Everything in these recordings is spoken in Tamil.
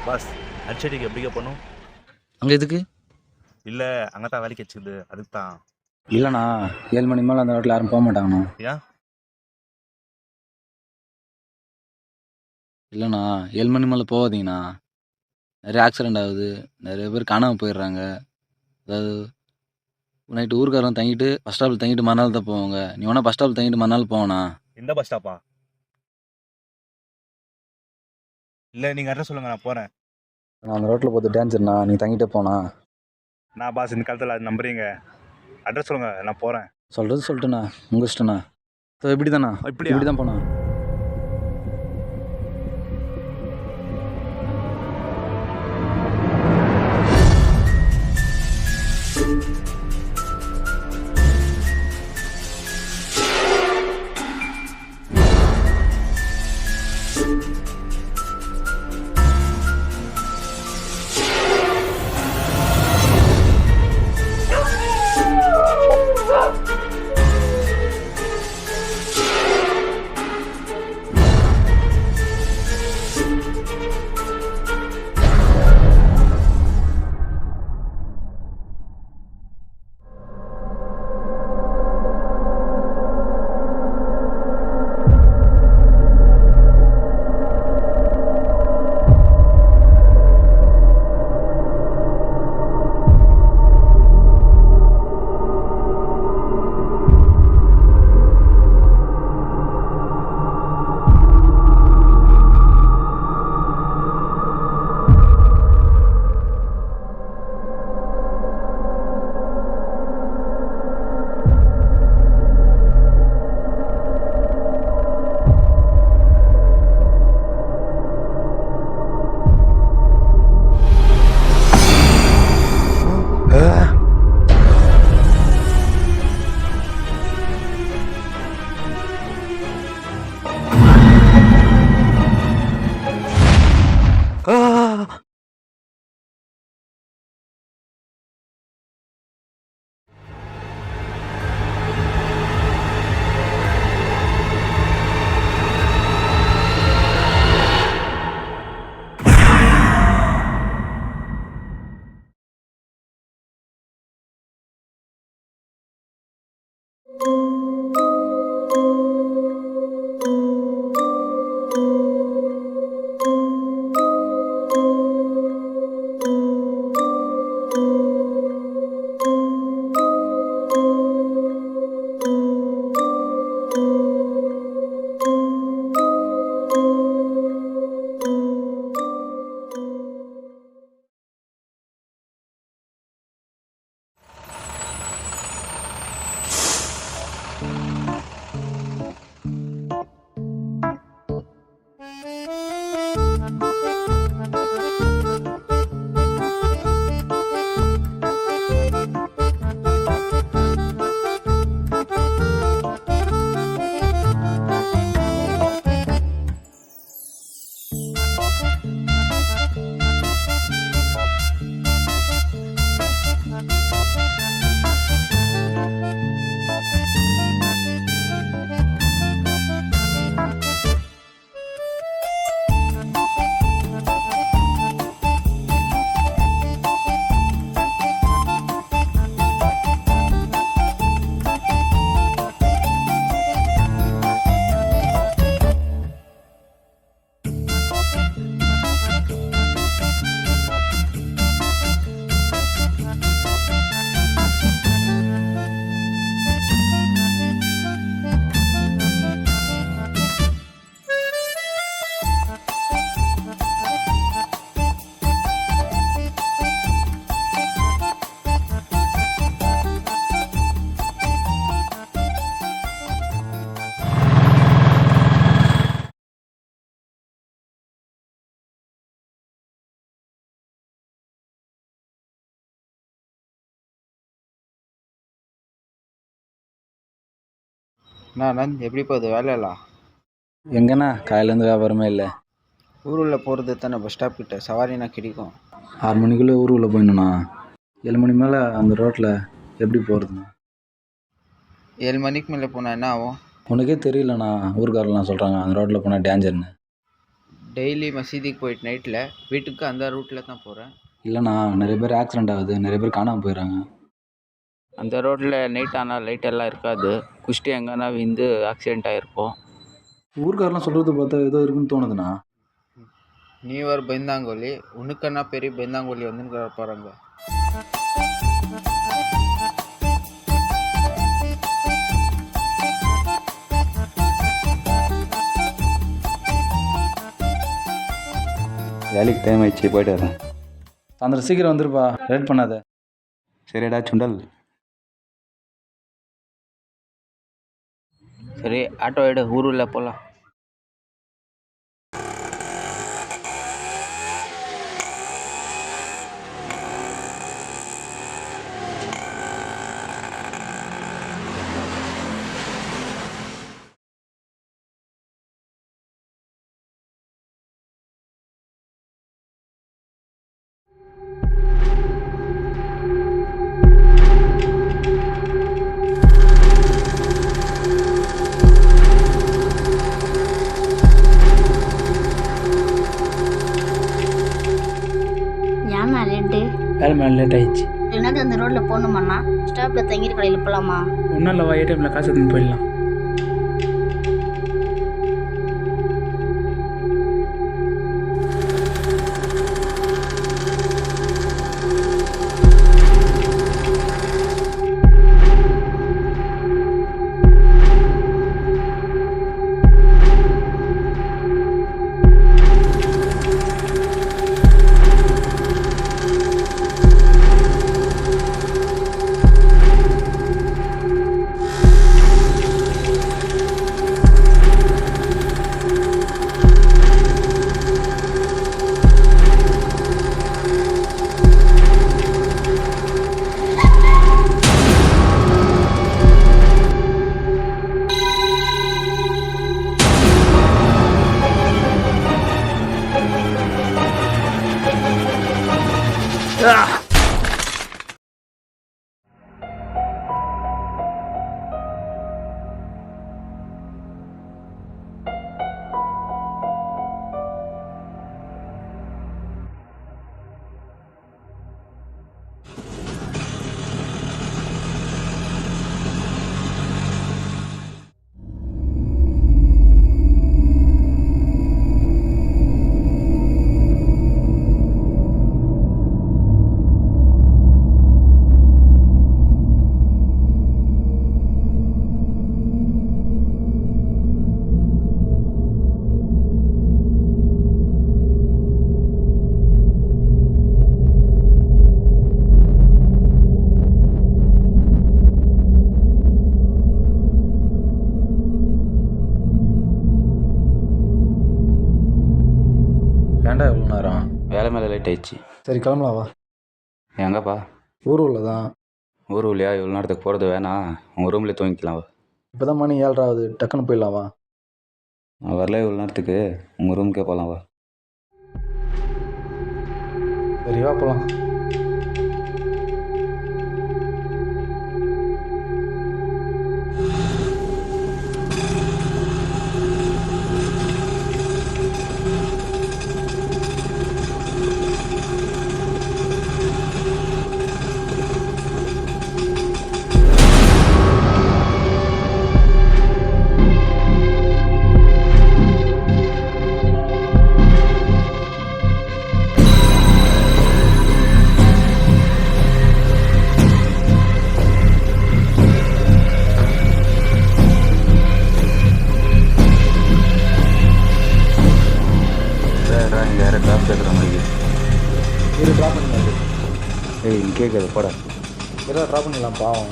பாஸ் அடிச்சடிக்கு எப்படிங்க பண்ணும்? அங்கே எதுக்கு? இல்லை அங்கே தான் வேலைக்கு வச்சுக்குது அதுக்கு தான். இல்லைண்ணா, 7 மணி மேலே அந்த ரோட்டில் யாரும் போக மாட்டாங்கண்ணா. ஏன்? இல்லைண்ணா, 7 மணி மேலே போகாதீங்கண்ணா. நிறைய ஆக்சிடெண்ட் ஆகுது, நிறைய பேர் காணாமல் போயிடுறாங்க. அதாவது நைட்டு ஊருக்காரன் தங்கிட்டு பஸ் ஸ்டாப்பில் தங்கிட்டு மறுநாள் தான் போவாங்க. நீ வேணா பஸ் ஸ்டாப்பில் தங்கிட்டு மறுநாள் போவண்ணா. இந்த பஸ் ஸ்டாப்பா? இல்லை நீங்கள் அட்ரஸ் சொல்லுங்கள், நான் போகிறேன். நான் அந்த ரோட்டில் போகிறது டேஞ்சர்ண்ணா, நீ தங்கிட்டே போனா. நான் பாஸ் இந்த காலத்தில் அது நம்புறீங்க? அட்ரஸ் சொல்லுங்கள், நான் போகிறேன். சொல்கிறது சொல்லிட்டுண்ணா, உங்கள் இஷ்டண்ணா. ஸோ இப்படி தாண்ணா, இப்படி தான் போனா. நந்த் எப்படி போகுது வேலையெல்லாம்? எங்கண்ணா, காலையிலேருந்து வியாபாரமே இல்லை. ஊருள்ள போகிறது தானே பஸ் ஸ்டாப் கிட்ட சவாரினா கிடைக்கும். 6 மணிக்குள்ளே ஊர் உள்ள போயிடணுண்ணா. 7 மணி மேலே அந்த ரோட்டில் எப்படி போகிறதுண்ணா? 7 மணிக்கு மேலே போனால் என்ன ஆகும்? உனக்கே தெரியலண்ணா, ஊருக்காரெல்லாம் சொல்கிறாங்க அந்த ரோட்டில் போனால் டேஞ்சர்னு. டெய்லி மசீதிக்கு போயிட்டு நைட்டில் வீட்டுக்கு அந்த ரூட்டில் தான் போகிறேன். இல்லைண்ணா நிறைய பேர் ஆக்சிடென்ட் ஆகுது, நிறைய பேர் காணாமல் போயிடுறாங்க. அந்த ரோட்டில் நைட் ஆனால் லைட் எல்லாம் இருக்காது. குஷ்டி எங்கன்னா விந்து ஆக்சிடென்ட் ஆகிருக்கும். ஊர்க்காரெலாம் சொல்கிறது பார்த்தா ஏதோ இருக்குன்னு தோணுதுண்ணா. நீ ஒரு பயந்தாங்கோலி, உனக்கன்னா பெரிய பயந்தாங்கோலி வந்துன்னு போகிறாங்க. வேலைக்கு டைம் ஆயிடுச்சு, போயிட்டு வரேன். சாயந்தரம் சீக்கிரம் வந்துருப்பா, லேட் பண்ணாத. சரிடா சுண்டல். சரி, ஆட்டோ எடு, ஊரில் போகலாம். ஏன்னா லேட்டு வேலை மேலே லேட் ஆயிடுச்சு. என்னது அந்த ரோட்டில் போகணுமாண்ணா? ஸ்டாப்பில் தங்கிட்டு கடையில் போகலாமா? ஒன்றும் இல்லைவா, ஏடிஎம்மில் காசு எடுத்துன்னு போயிடலாம். ஏன்டா இவ்வளோ நேரம்? வேலை மேலே லேட் ஆயிடுச்சு. சரி கிளம்பலாம் வா. எங்கப்பா? ஊரில் தான். ஊர் இல்லையா, இவ்வளோ நேரத்துக்கு போகிறது வேணாம், உங்கள் ரூம்லேயே தூங்கிக்கலாம் வா. இப்போ தான் மணி 7:30 ஆகுது, டக்குன்னு போயிடலாம் வா. நான் வரல இவ்வளோ நேரத்துக்கு, உங்கள் ரூமுக்கே போகலாம் வா. சரி வா போகலாம். இங்கே யாரும் ட்ராப் கேட்குற மாதிரி. இது ட்ராப் பண்ணிடலாம். ஏய் நீ கேட்குறது போட. எதாவது ட்ராப் பண்ணிடலாம் பாவம்.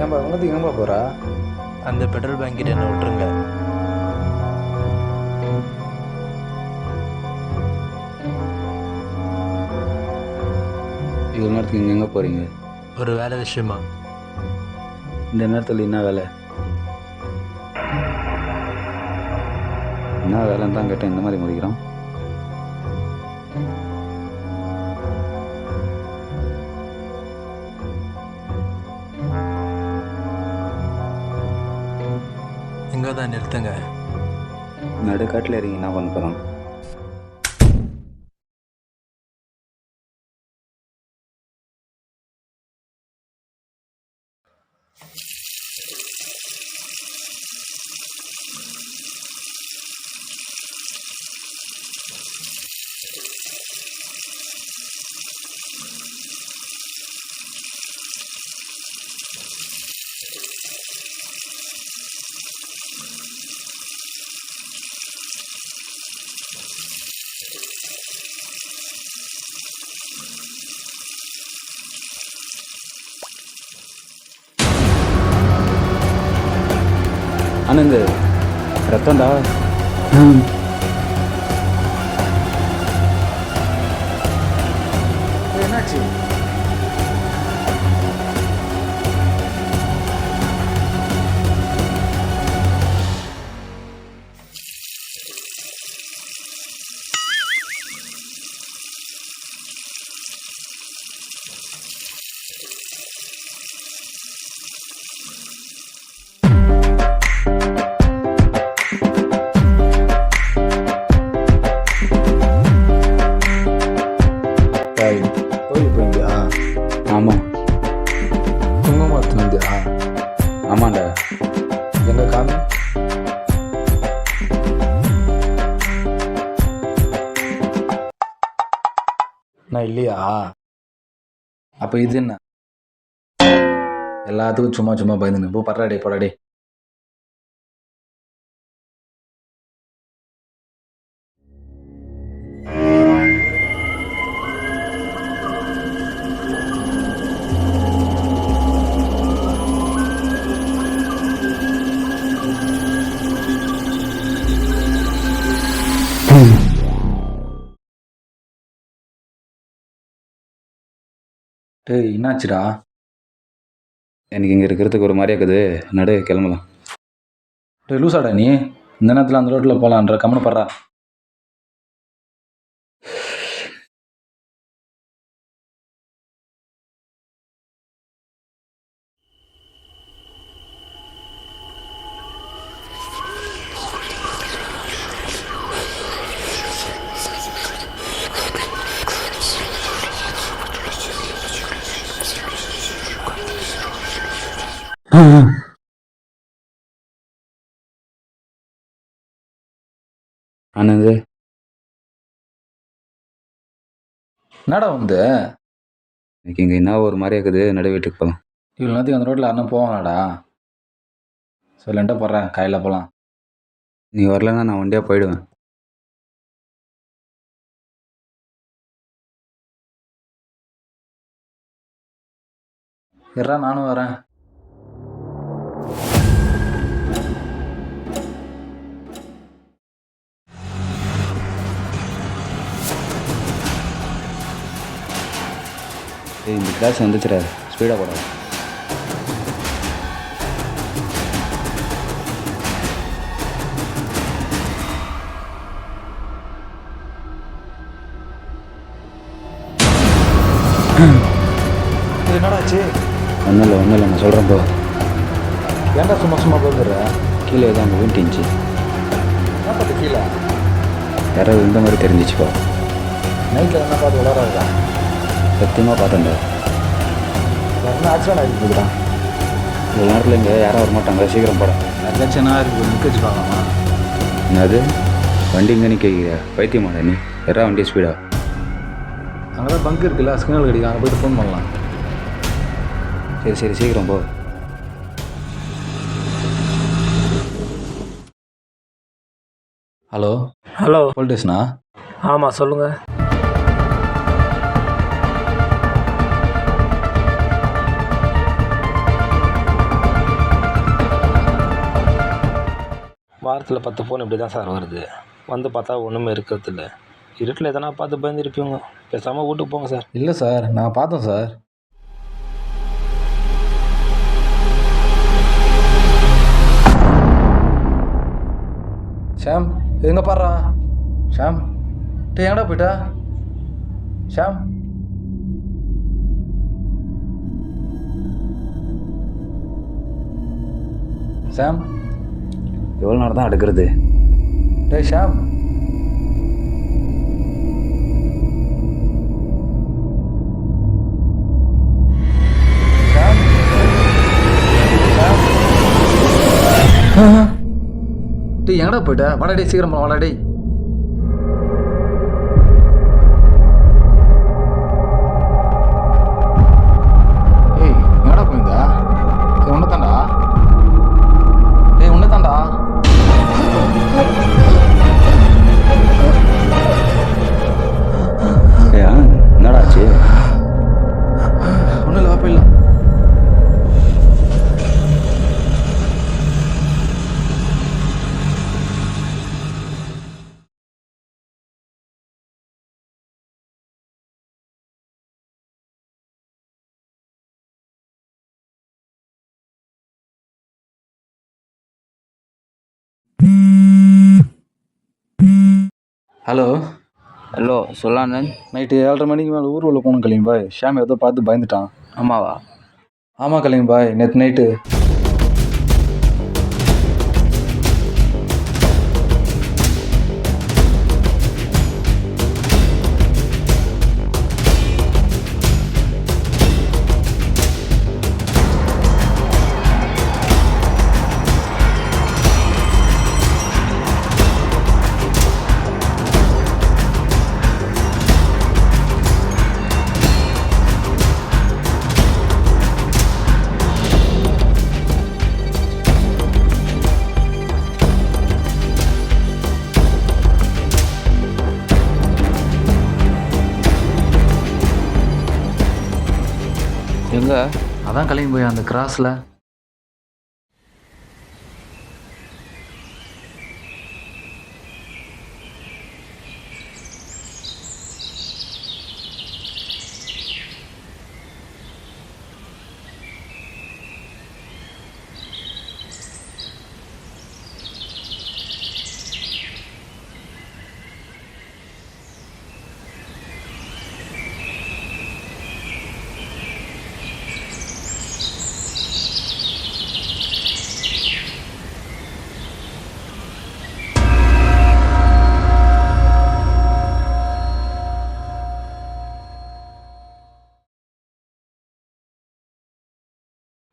ஏன்பா உங்கத்துக்கு எங்கேப்பா போகிறா? அந்த பெட்ரோல் பேங்க் கிட்ட என்ன விட்டுருங்க. இவ்வளோ நேரத்துக்கு இங்கே எங்கே போகிறீங்க? ஒரு வேலை விஷயமா. இந்த நேரத்தில் என்ன வேலை? என்ன வேலைன்னு தான் கேட்டேன், இந்த மாதிரி முடிக்கிறான். இங்கே தான் நிறுத்துங்க. நடுக்காட்டில் இறங்கி என்ன பண்ண போகிறான்? ஆனந்த், ரத்தம்டா. என்னாச்சு? கோயில் போயிருந்தியா? ஆமாம். குங்குமம் எடுத்துன்னு வந்தியா? ஆமாண்டா. எங்க காமி? நான் இல்லையா? அப்போ இது என்ன? எல்லாத்துக்கும் சும்மா சும்மா பயந்துன்னு போ. படுறாடே போடாடே. டேய், என்னாச்சுடா? எனக்கு இங்கே இருக்கிறதுக்கு ஒரு மாதிரியா இருக்குது. நடு கிளம்பலாம். டேய், லூசாடா நீ? இந்த நேரத்தில் அந்த ரோட்டில் போகலான்ற கம்முன்னு படுறா. ஆனந்த், என்னடா வந்து? எனக்கு இங்கே என்ன ஒரு மாதிரியா இருக்குது. நடு வீட்டுக்கு போகலாம். இவ்வளோ நேரத்துக்கு அந்த ரோட்டில் யாருன்னா போவாங்களாடா? சொல்லிட்டு போடுறேன், காலையில் போகலாம். நீ வரலன்னா நான் வண்டியாக போயிடுவேன். இருடா, நானும் வரேன். ஏய், இந்த கிளாஸ் வந்துச்சுடா, ஸ்பீடாக போட. என்னடாச்சு? ஒன்றும் இல்லை, நான் சொல்கிறேன் போ. ஏன்டா சும்மா சும்மா போகுதுற? கீழே ஏதோ அங்கே விழுந்துச்சு. என்ன பார்த்து கீழே? யாராவது இந்த மாதிரி தெரிஞ்சிச்சுப்பா. நைட்டில் என்ன பார்த்து விளாட்றா? சத்தியமாக பார்த்தேன்டா. என்ன ஆக்சிடென்ட் ஆகிட்டு போகுதுடா? இவ்வளோ நேரத்தில் இங்கே யாரும் வரமாட்டாங்க. சீக்கிரம் போட. யாருக்காச்சும் என்ன இருக்குது? நிற்க வச்சு பார்க்கலாமா? என்னது வண்டி இங்கே நிற்கிறியா? பைத்தியமாடா நீ? யாரா வண்டி ஸ்பீடா? அங்கே தான் பங்க் இருக்குல்ல, சிக்னல் கிடைக்கும், அங்கே போய்ட்டு ஃபோன் பண்ணலாம். சரி சீக்கிரம் போ. Hello hello. போலீஸ் ஸ்டேஷனா? ஆமாம், சொல்லுங்கள். வாரத்தில் 10 ஃபோன் இப்படி தான் சார் வருது. வந்து பார்த்தா ஒன்றுமே இருக்கிறதில்ல. இருட்டில் எதனா பார்த்து பயந்துருப்பீங்க. பேசாமல் வீட்டுக்கு போங்க சார். இல்லை சார், நான் பார்த்தோம் சார். ஷாம் எங்க பாடுறா? ஷாம் டே எங்கடா போயிட்டா? ஷாம் ஷாம் எவ்வளோ நேரம் தான் அடுக்கிறது? டே ஷாம் ஷாம் ஷாம் டேய் எங்கடா போயிட்ட? வாடா டேய் சீக்கிரமா வாடா டேய். ஏய் எங்கடா போயிருந்தா? உன்னை தாண்டா. ஏய் உன்னை தாண்டா. ஏய் ஆனந்த், என்னடா ஆச்சு? ஒன்றும் இல்லை போயிடலாம். Hello hello சொல்லானந்த். நைட்டு 7:30 மணிக்கு மேலே ஊர்வல போகணும் கலிங் பாய். ஷாம் ஏதோ பார்த்து பயந்துட்டான். ஆமாவா? ஆமாம் கலிங் பாய், நேற்று நைட்டு எங்க? அதான் கலிங் பாய் அந்த கிராஸில்.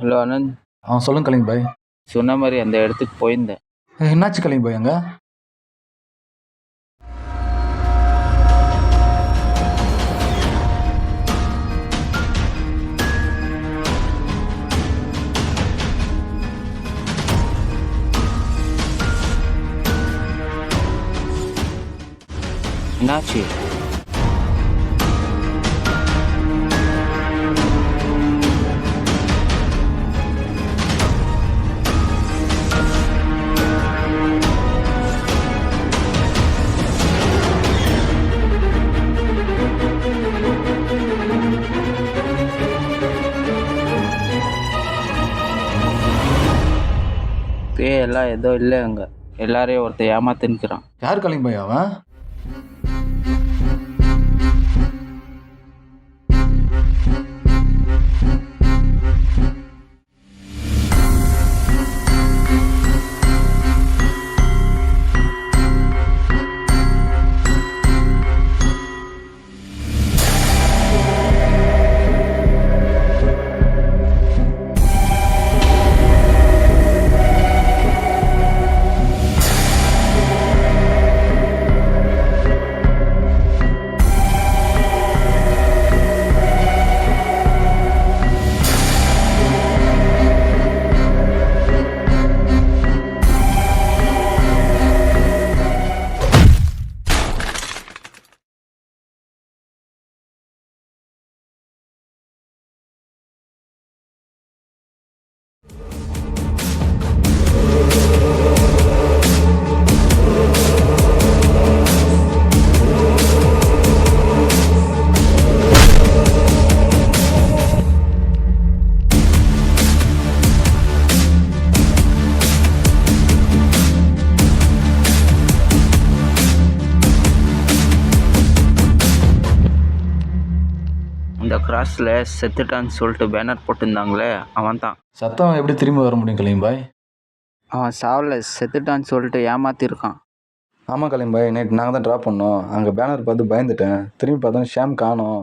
ஹலோ ஆனந்த், சொல்லுங்க கலிங் பாய். சொன்ன மாதிரி அந்த இடத்துக்கு போயிருந்தேன். என்னாச்சு கலிங் பாய் அங்கே? என்னாச்சு? பேயெல்லாம் ஏதோ இல்லை அங்கே. எல்லாரையும் ஒருத்தர் ஏமாத்தின்னுக்கிறான். யார் கலிங் பாய் அவன்? கிராஸில் செத்துட்டான்னு சொல்லிட்டு பேனர் போட்டிருந்தாங்களே அவன் தான். சத்தம் எப்படி திரும்பி வர முடியும் கலீம் பாய்? அவன் சாவல, செத்துட்டான்னு சொல்லிட்டு ஏமாத்திருக்கான். ஆமாம் கலீம் பாய், நைட் நாங்கள் தான் ட்ராப் பண்ணோம். அங்கே பேனர் பார்த்து பயந்துட்டேன். திரும்பி பார்த்தோம் ஷாம் காணோம்.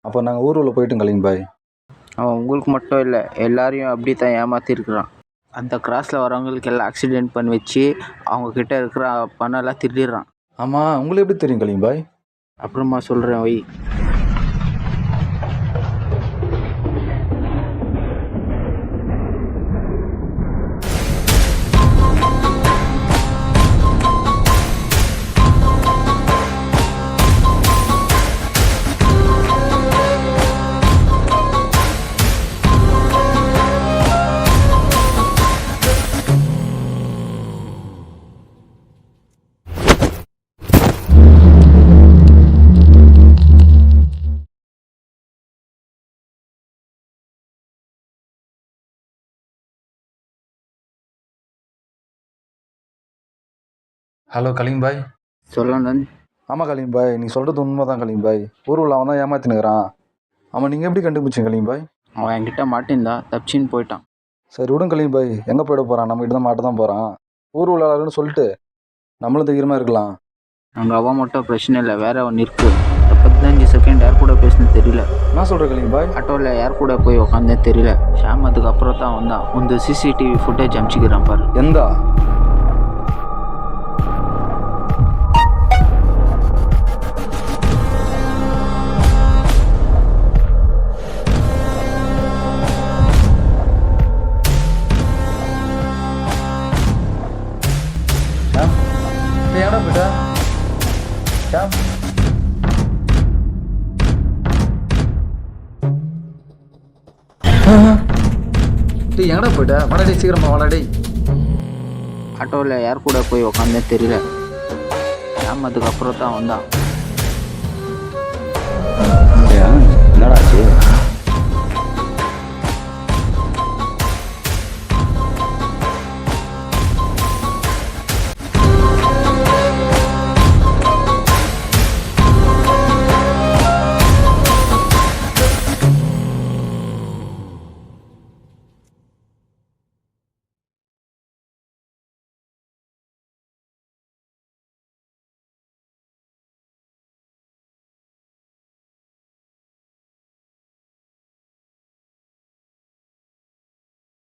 அப்போ நாங்கள் ஊருக்குள்ளே போயிட்டோம் கலீம் பாய். அவன் உங்களுக்கு மட்டும் இல்லை, எல்லாரையும் அப்படி தான் ஏமாத்திருக்கிறான். அந்த கிராஸில் வரவங்களுக்கு எல்லாம் ஆக்சிடென்ட் பண்ணி வச்சு அவங்கக்கிட்ட இருக்கிற பணம் எல்லாம் திருடிடுறான். ஆமாம், உங்களுக்கு எப்படி தெரியும் கலீம் பாய்? அப்புறமா சொல்கிறேன் வை. ஹலோ கலீம் பாய். சொல்லணும். ஆமாம் கலீம் பாய், நீ சொல்கிறது உண்மை தான் கலீம் பாய். ஊருக்குள்ள அவன் தான் ஏமாத்தினுக்கிறான். ஆமாம், நீங்கள் எப்படி கண்டுபிடிச்சிங்க கலீம் பாய்? அவன் என்கிட்ட மாட்டிருந்தா தப்பிச்சின்னு போயிட்டான். சரி விடுங்க கலீம் பாய், எங்கே போயிட போகிறான்? நம்மகிட்ட தான் மாட்ட தான் போகிறான். ஊர் உள்ளாருன்னு சொல்லிட்டு நம்மளும் தைரியமாக இருக்கலாம். அங்கே அவன் மட்டும் பிரச்சனை இல்லை, வேற அவன் இருக்கு. 15 செகண்ட் யார் கூட பேசுனது தெரியல. என்ன சொல்கிற கலீம் பாய்? ஆட்டோவில் யார் கூட போய் உக்காந்தே தெரியல. ஷாம் அதுக்கப்புறம் தான் வந்தான். இந்த சிசிடிவி ஃபுட்டேஜ் அனுப்பிச்சிக்கிறான் பாரு. எந்த எங்கடா போயிட்டா ஷாம்? டேய் எங்கடா போயிட்டா? வாடாடி சீக்கிரமா வாடாடி. ஆட்டோவில் யார் கூட போய் உக்காந்தே தெரியல. ஷாம் அதுக்கப்புறம் தான் வந்தான்.